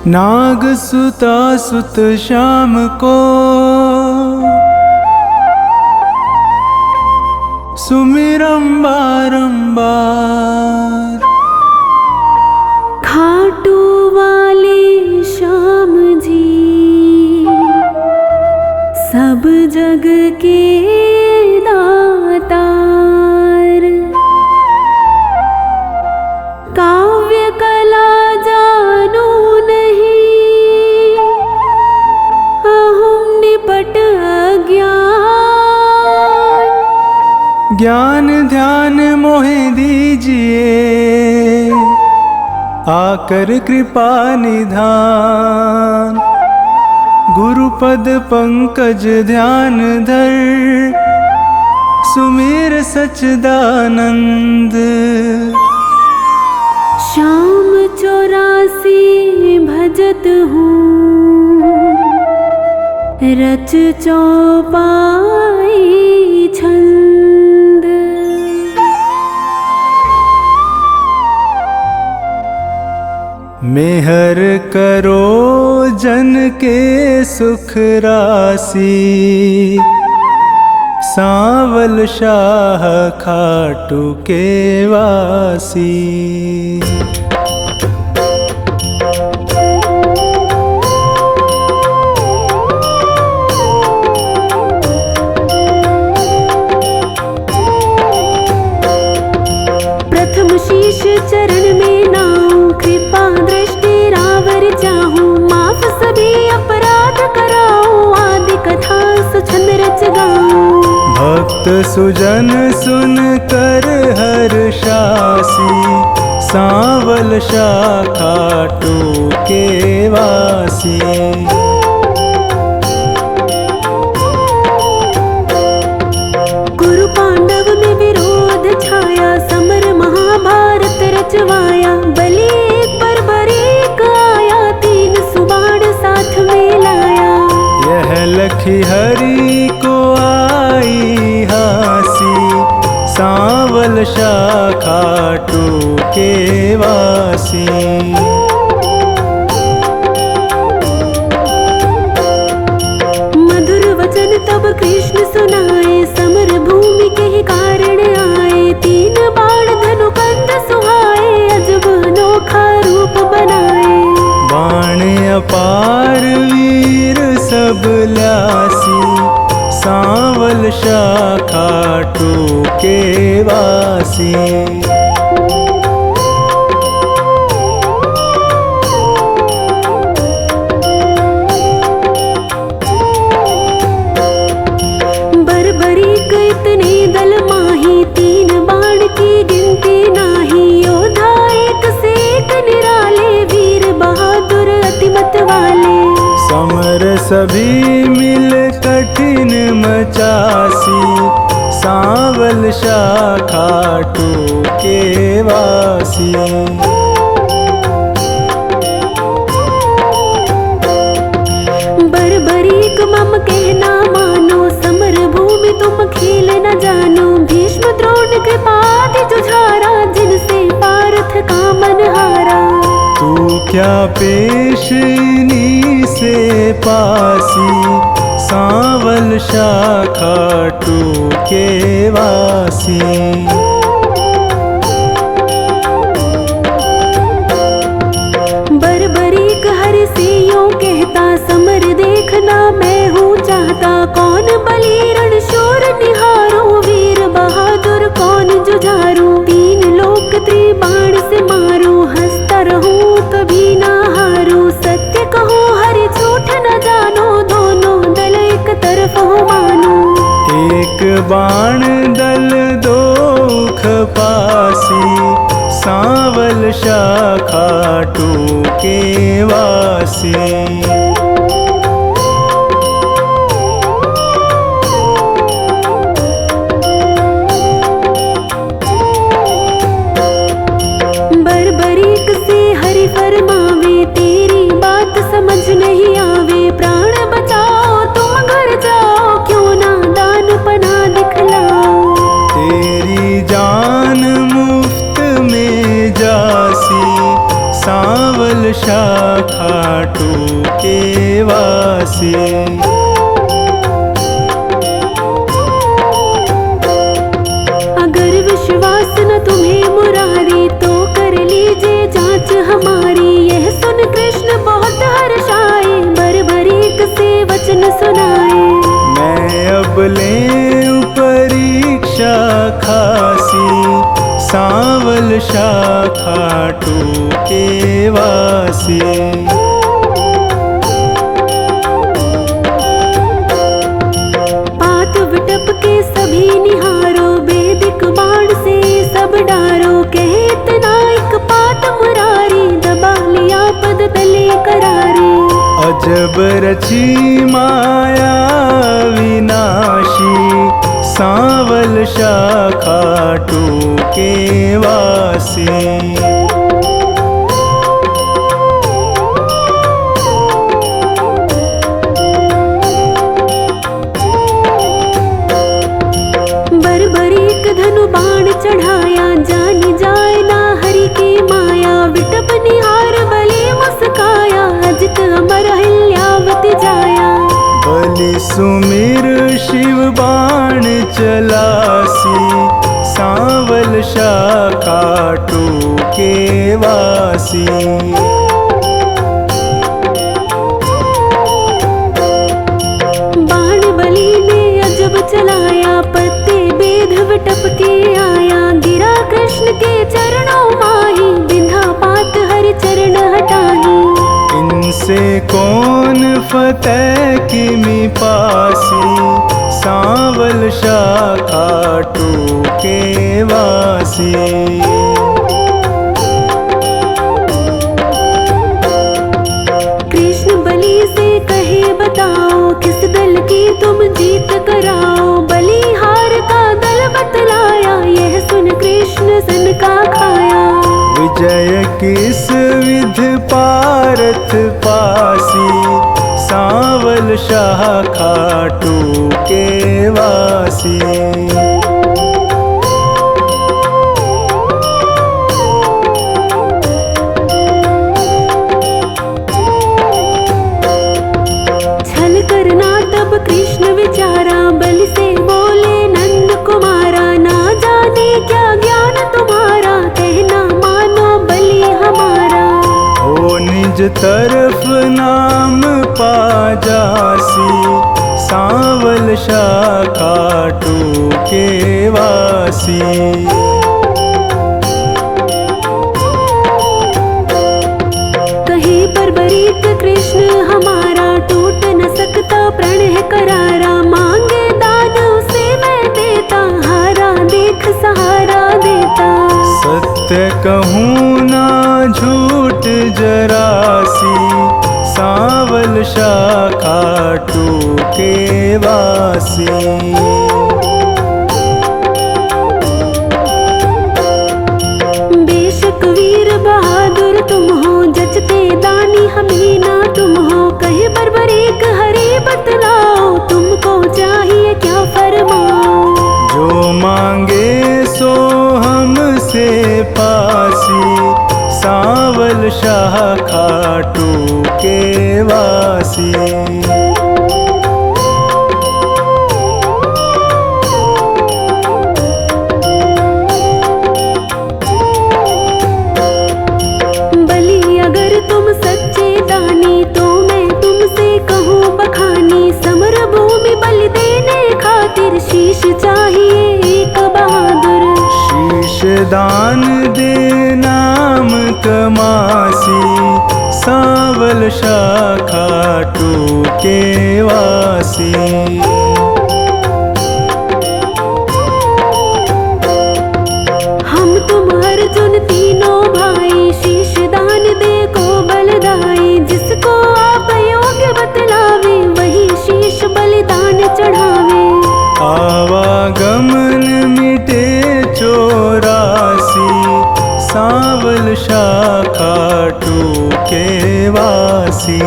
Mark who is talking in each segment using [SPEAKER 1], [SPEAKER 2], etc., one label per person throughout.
[SPEAKER 1] नाग सुता सुत श्याम को सुमिरम बारंबार।
[SPEAKER 2] खाटू वाले श्याम जी सब जग के दातार। काव्य कला जानो नहीं अहम निपट अज्ञान।
[SPEAKER 1] ज्ञान ध्यान मोहे दीजिए आकर कृपा निधान। गुरुपद पंकज ध्यान धर सुमिर सच्चिदानंद।
[SPEAKER 2] श्याम 84 भजत हूँ रच चौपाई छंद।
[SPEAKER 1] मेहर करो जन के सुख राशि सांवल शाह खाटू के वासी।
[SPEAKER 2] प्रथम शीश चरण में नाऊं कृपा दृष्टि रावर चाहूं। माफ सभी अपराध कराऊं आदि कथा सुछंद रच गाऊं।
[SPEAKER 1] भक्त सुजन सुन कर हर्षासी सांवल शाह खाटू के वासी।
[SPEAKER 2] कुरु पांडव में विरोध छाया समर महाभारत रचवाया। बलि एक पर बरीक आया तीन सुबाण साथ में लाया।
[SPEAKER 1] यह लखी हरि को आई हासी सांवल शाह खाटू के वासी।
[SPEAKER 2] मधुर वचन तब कृष्ण सुनाए समर भूमि के ही कारण आए। तीन बाण धनु कंध सुहाए अजब अनोखा रूप बनाए।
[SPEAKER 1] बाण अपार वीर सब ल्यासी सांवल शाह खाटू के वासी।
[SPEAKER 2] बरबरीक इतने दल माही तीन बाण की गिनती नाही। योद्धा एक से एक निराले वीर बहादुर अतिमत वाले।
[SPEAKER 1] समर सभी मिल कठिन मचासी सांवल शाह खाटू के वासी।
[SPEAKER 2] बरबरीक मम कहना मानो समर भूमि तुम खेल न जानो। भीष्म द्रोण कृपादि जुझारा जिनसे पार्थ का मन हारा।
[SPEAKER 1] तू क्या पेशनी से पासी सांवल शाह खाटू के वासी।
[SPEAKER 2] बरबरीक हरि से यूं कहता समर देखना मैं हूँ चाहता। कौन बलि रण शूर निहारो वीर बहादुर कौन जुझारू। तीन लोक त्रिबाण से मारू हंसता रहूं कभी ना हारू। सत्य कहूँ हरि झूठ न जानो दोनों दल एक तरफ हो मानो।
[SPEAKER 1] एक बाण दल दो खपासी सांवल शाह खाटू के वासी।
[SPEAKER 2] बरबरीक से हरि फरमावे तेरी बात समझ नहीं आवे। प्राण बचाओ तुम घर जाओ क्यों ना दान पना दिखलाओ। तेरी
[SPEAKER 1] जान मुफ्त में जासी सांवल शाखा टूके वासी।
[SPEAKER 2] अगर विश्वास न तुम्हें मुरारी तो कर लीजिए जांच हमारी। यह सुन कृष्ण बहुत हर्षाए, बरबरीक से वचन सुनाए।
[SPEAKER 1] मैं अब लें परीक्षा खासी, सांवल शाखा टूके वासी।
[SPEAKER 2] पात विटप के सभी निहारो, वैदिक बाण से सब डारो। कहे इतना एक पात मुरारी, दबा लिया पद तले करारे।
[SPEAKER 1] अजब रची माया विनाशी, सांवल शाखा टूके वासी।
[SPEAKER 2] बरबरीक धनु बाण चढ़ाया, जानी जाए ना हरि की माया। विटप निहार बलि मुस्काया, अजित अमर हिल्यावति जाया।
[SPEAKER 1] बलि सुमिर शिव बाण चलासी, सांवल शाखा टूके वासी।
[SPEAKER 2] बाण बलि ने अजब चलाया, पत्ते बेध विटप के आया। गिरा कृष्ण के चरणों माही, बिंधा पात हरि चरण हटाही।
[SPEAKER 1] इनसे कौन फतेह किमि पासी, सांवल शाखा टूके वासी।
[SPEAKER 2] कृष्ण बलि से कहे बताओ, किस दल की तुम जीत कराओ। बलिहार का दल बतलाया, यह सुन कृष्ण सन का खाया।
[SPEAKER 1] विजय किस विध पारथ पासी, सांवल शाखा टूके वासी। छल करना तब कृष्ण विचारा, बलि से बोले नंद कुमारा। ना जाने क्या ज्ञान तुम्हारा, कहना मानो बलि हमारा। हो निज तरफ नाम पा जासी, सांवल शाखा टूके वासी।
[SPEAKER 2] कहे बरबरीक कृष्ण हमारा, टूट न सकता प्रण है करारा। मांगे दान उसे मैं देता, हारा देख सहारा देता।
[SPEAKER 1] सत्य कहूँ ना झूठ जरासी, सांवल शाखा टूके वासी।
[SPEAKER 2] बेशक वीर बहादुर तुम हो, जचते दानी हमें ना तुम हो। कहे बरबरीक हरि बतलाओ, तुमको चाहिए क्या फरमाओ।
[SPEAKER 1] जो मांगे सो हमसे पासी, सांवल शाखा टूके वासी।
[SPEAKER 2] बलि अगर तुम सच्चे दानी, तो मैं तुमसे कहूँ बखानी। समर भूमि बलि देने खातिर, शीश चाहिए एक बहादुर।
[SPEAKER 1] शीश दान दे नाम कमासी, सांवल शाखा टूके वासी।
[SPEAKER 2] हम तुम अर्जुन तीनों भाई, शीश दान दे को बलदाई। जिसको आप योग्य बतलावे, वही शीश बलिदान चढ़ावे।
[SPEAKER 1] आवागमन मिटे चौरासी, सांवल शाखा टूके वासी।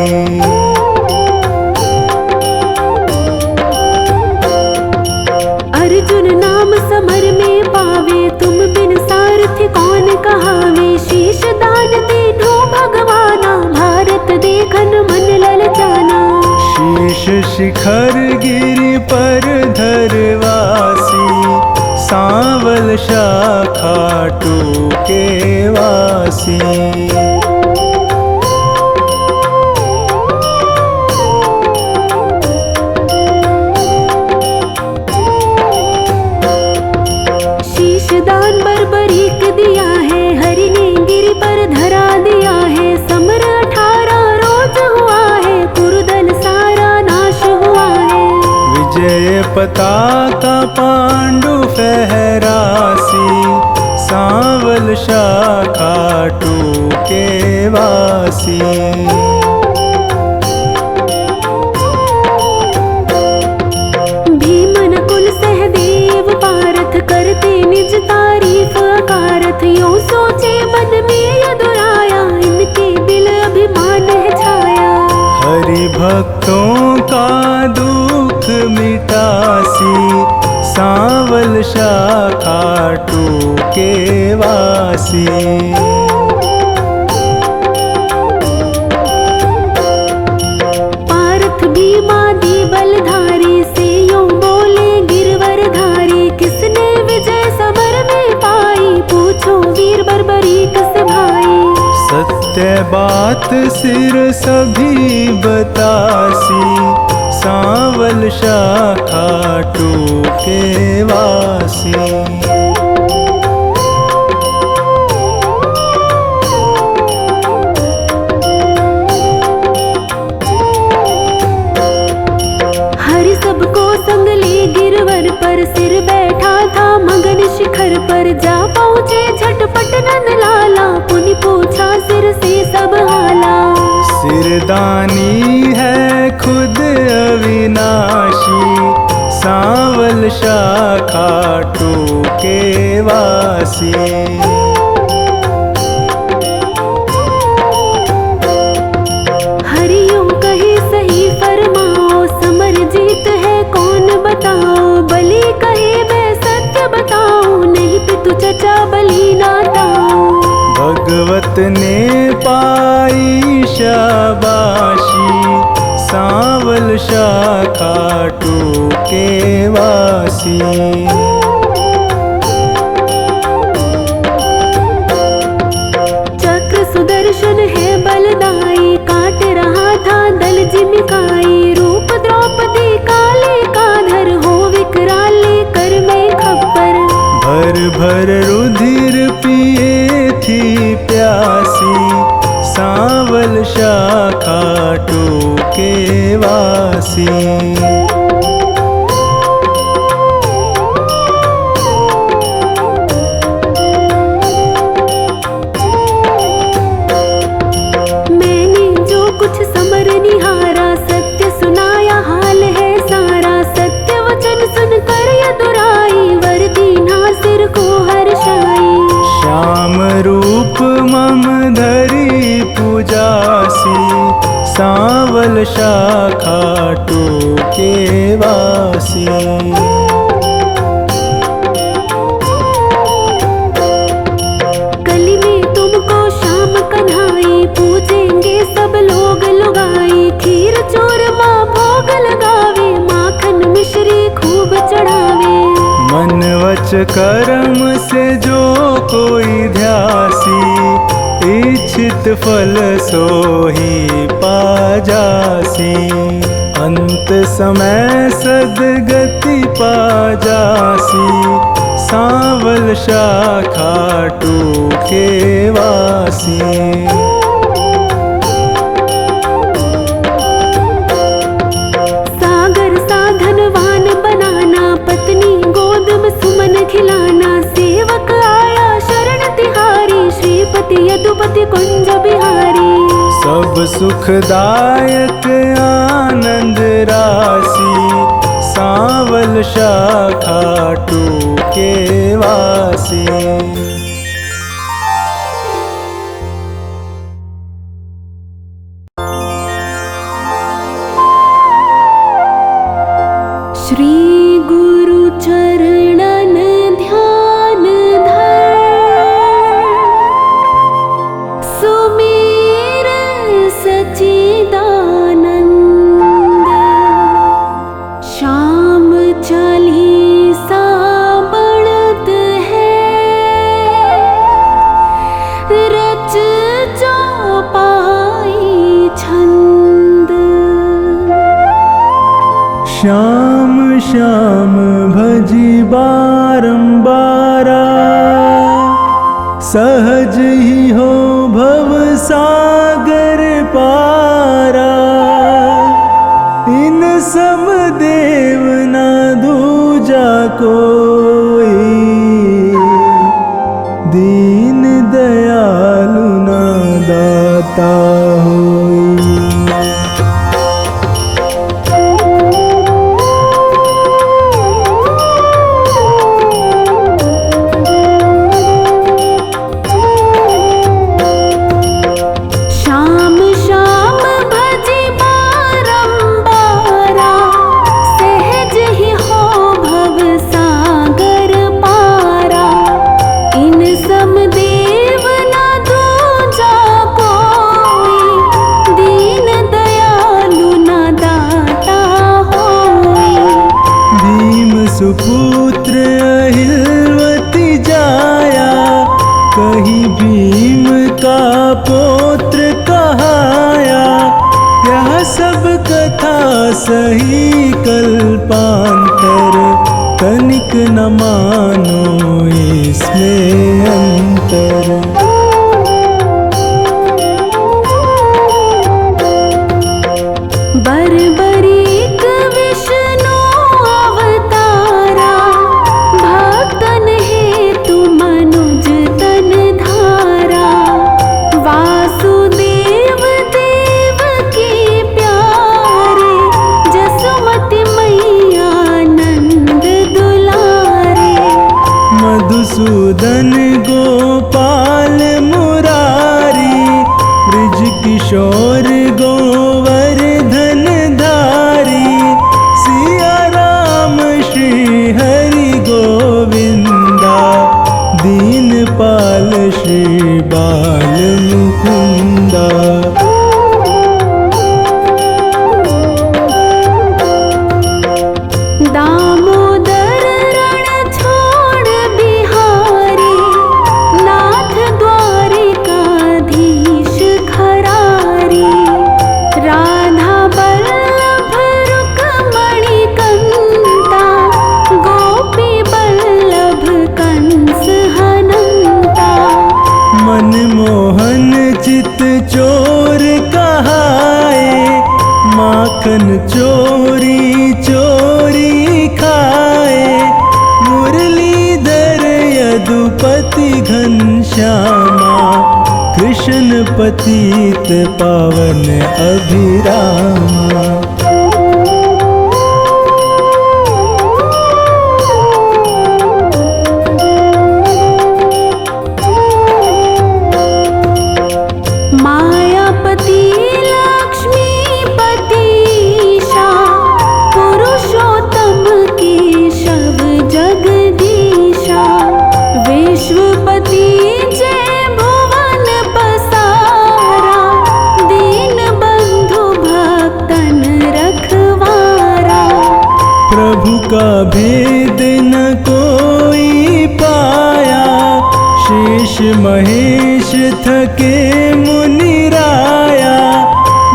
[SPEAKER 2] अर्जुन नाम समर में पावे, तुम बिन सारथी कौन कहावे। शीश दान तीनों
[SPEAKER 1] के वासी।
[SPEAKER 2] दान बर्बरीक दिया है, हरि ने गिरि पर धरा दिया है। समर 18 रोज हुआ है, कुरुदल सारा नाश हुआ है।
[SPEAKER 1] विजय पताका पांडु फहरासी, सांवल शाखा टूके वासी। करते निज तारीफ अकारथ, यूं सोचे मन में यदुराया, इनके दिल अभिमान है छाया। हरि भक्तों का दुख मिटासी, सांवल शाखा टूके वासी।
[SPEAKER 2] पार्थ भीमादि बलधारी से यूं बोले गिरवर धारी, किसने विजय समर में पाई, पूछो वीर बर्बरीक से भाई।
[SPEAKER 1] सत्य बात सिर सभी बतासी, सांवल शाखा टूके वासी। पर सिर बैठा था मगन शिखर पर, जा पहुँचे झटपट नंद लाला, पुनि पूछा सिर से सब हाला। सिरदानी है खुद अविनाशी, सांवल शाखा टूके वासी।
[SPEAKER 2] हरियों कहे सही फरमाओ, समर जीत है कौन बताओ। बलि कहे मैं सत्य बताऊं, नहीं पितु चचा बलि नाताऊं।
[SPEAKER 1] भगवत ने पाई शाबाशी, सांवल शाखा टूके वासी।
[SPEAKER 2] चक्र सुदर्शन है बलदाई, काट रहा था दल जिमिकाई। रूप द्रौपदी काले का धर, हो विकराले कर में खप्पर।
[SPEAKER 1] भर भर रुधिर पिए थी प्यासी, सांवल शाखा टूके वासी। मैंने जो कुछ समर निहारा, सत्य सुनाया हाल है सारा। सत्य वचन सुनकर यदुराई, वर दीना सिर को हर्षाई। श्याम रूप मम धरी पूजासी, सांवल शाखा टूके वासी।
[SPEAKER 2] कली में तुमको श्याम कन्हाई, पूजेंगे सब लोग लुगाई। खीर चूरमा भोग लगावे, माखन मिश्री खूब चढ़ावे।
[SPEAKER 1] मन वच कर्म से जो कोई ध्यासी, इच्छित फल सोही पाजासी। अंत समय सदगति पाजासी, सांवल शाखा टूके वासी।
[SPEAKER 2] सागर साधनवान बनाना, पत्नी गोद में सुमन खिलाना। सेवक आया शरण तिहारी, श्रीपति यदुपति कुंज बिहारी।
[SPEAKER 1] सब सुखदायक आनंद राशि, सांवल शाखा टूके वासी।
[SPEAKER 2] श्री गुरु चरणन ध्यान धर, सुमेर सच्चिदानंद। श्याम चालीसा बढ़त है,
[SPEAKER 3] श्याम श्याम भजी बारंबारा, सहज ही हो भव सागर पारा। इन सम देव ना दूजा कोई, दीन दयालु ना दाता होई।
[SPEAKER 2] श्याम श्याम भजी बारंबारा, सहज ही हो भव सागर पारा। इन सम देव ना दूजा कोई, दीन दयालु ना दाता होई।
[SPEAKER 3] भीम सुपुत्र अहिलवती जाया, कहीं भीम का पुत्र कहाया। यह सब कथा सही कल्पांतर, तनिक न मानो इसमें अंतर।
[SPEAKER 2] बरबरीक विष्णु अवतारा, भक्तन हेतु मनुज तन धारा। वासुदेव देव की प्यारे, जसुमति मैया नंद दुलारे।
[SPEAKER 3] मधुसूदन गोपाल मुरारी, ब्रज किशोर गोवर्धन धारी। सिया राम श्री हरि गोविंदा, दीनपाल श्री बाल मुकुंदा।
[SPEAKER 2] दामोदर रण छोड़ बिहारी, नाथ द्वारिकाधीश खरारी। राधा बल्लभ रुक्मणी कंता, गोपी बल्लभ कंस हनंता।
[SPEAKER 3] मनमोहन चित चोर कहाए, माखन चोरी चोरी खाए। मुरलीधर यदुपति घनश्यामा, कृष्ण पतित पावन अभिरामा।
[SPEAKER 2] मायापति लक्ष्मीपतीशा, पुरुषोत्तम केशव जगदीशा। विश्वपति जय भुवन पसारा, दीन बंधु भक्तन रखवारा।
[SPEAKER 3] प्रभु का भेद न कोई पाया, शेष महेश थके मुनिराया।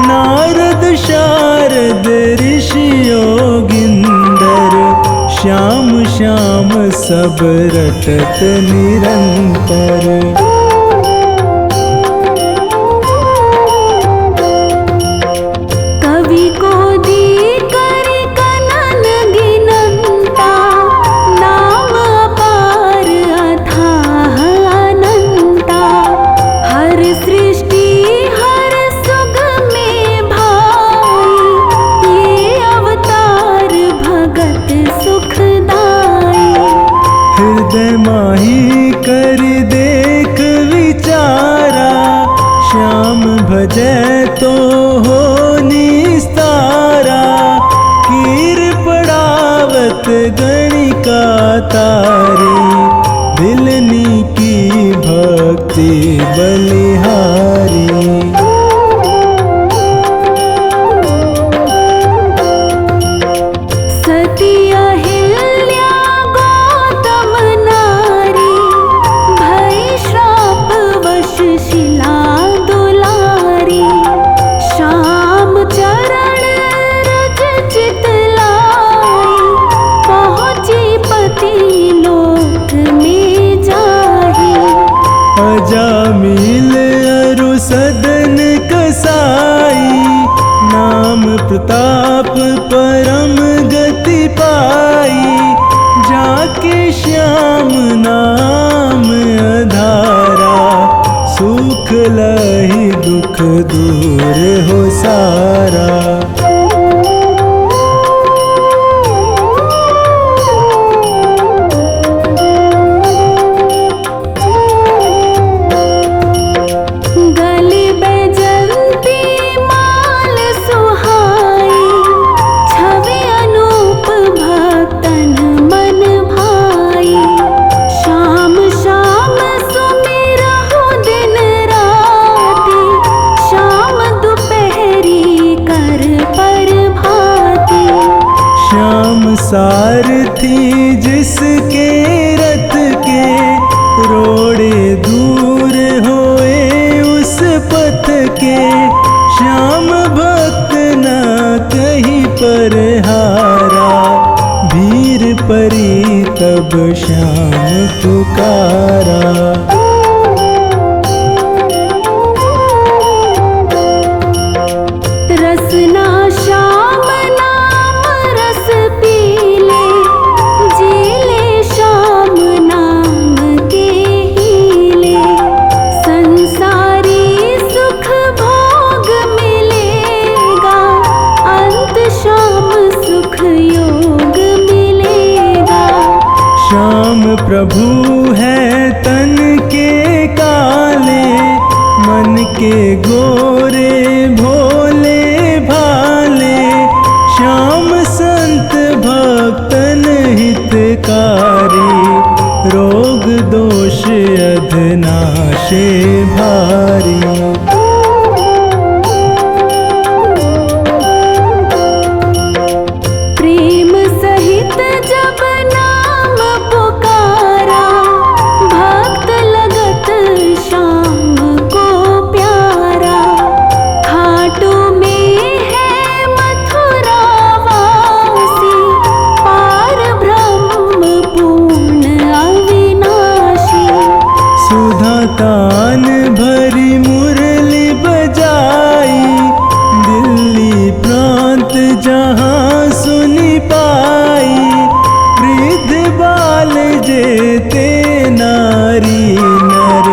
[SPEAKER 3] नारद शारद ऋषि योगिंदर, श्याम श्याम सब रटत निरंतर।
[SPEAKER 2] कवि को दी कर कनन गिनंता, नाम अपार अथाह अनंता। हर सृष्टि हर सुग में भाई, ये अवतार भगत सुखदाई।
[SPEAKER 3] हृदय माही कर देख विचारा, श्याम भजै तो हो निस्तारा। कीर पड़ावत गणिका तारी, दिलनी की भक्ति बलिहारी।
[SPEAKER 2] सती अहिल्या गौतम नारी, भई श्राप वश शिला दुलारी। श्याम चरण रज चित ला
[SPEAKER 3] सदन कसाई, नाम प्रताप परम गति पाई। जाके श्याम नाम आधारा, सुख लहि दुख दूर हो सारा। सारथी जिसके रथ के रोड़े दूर होए उस पथ के, श्याम भक्त न कहीं पर हारा। भीर परी तब श्याम पुकारा।
[SPEAKER 2] रसना श्याम नाम रस पीले, जीले श्याम नाम के हीले। संसारी सुख भोग मिलेगा, अंत श्याम सुख योग मिलेगा।
[SPEAKER 3] श्याम प्रभु है तन के काले, मन के गोरे भोले भाले। श्याम संत भक्तन हितकारी, रोग दोष अधनाशे भारी।
[SPEAKER 2] प्रेम सहित जब नाम पुकारा, भक्त लगत श्याम को प्यारा। खाटू में है मथुरा वासी, पार ब्रह्म पूर्ण अविनाशी।
[SPEAKER 3] सुधा तान भरी मुरली बजाई, दिल्ली प्रांत जहाँ सुनी पाई। वृद्ध बाल जेते नारी नर,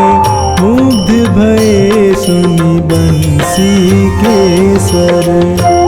[SPEAKER 3] मुग्ध भये सुनी बंसी के स्वर।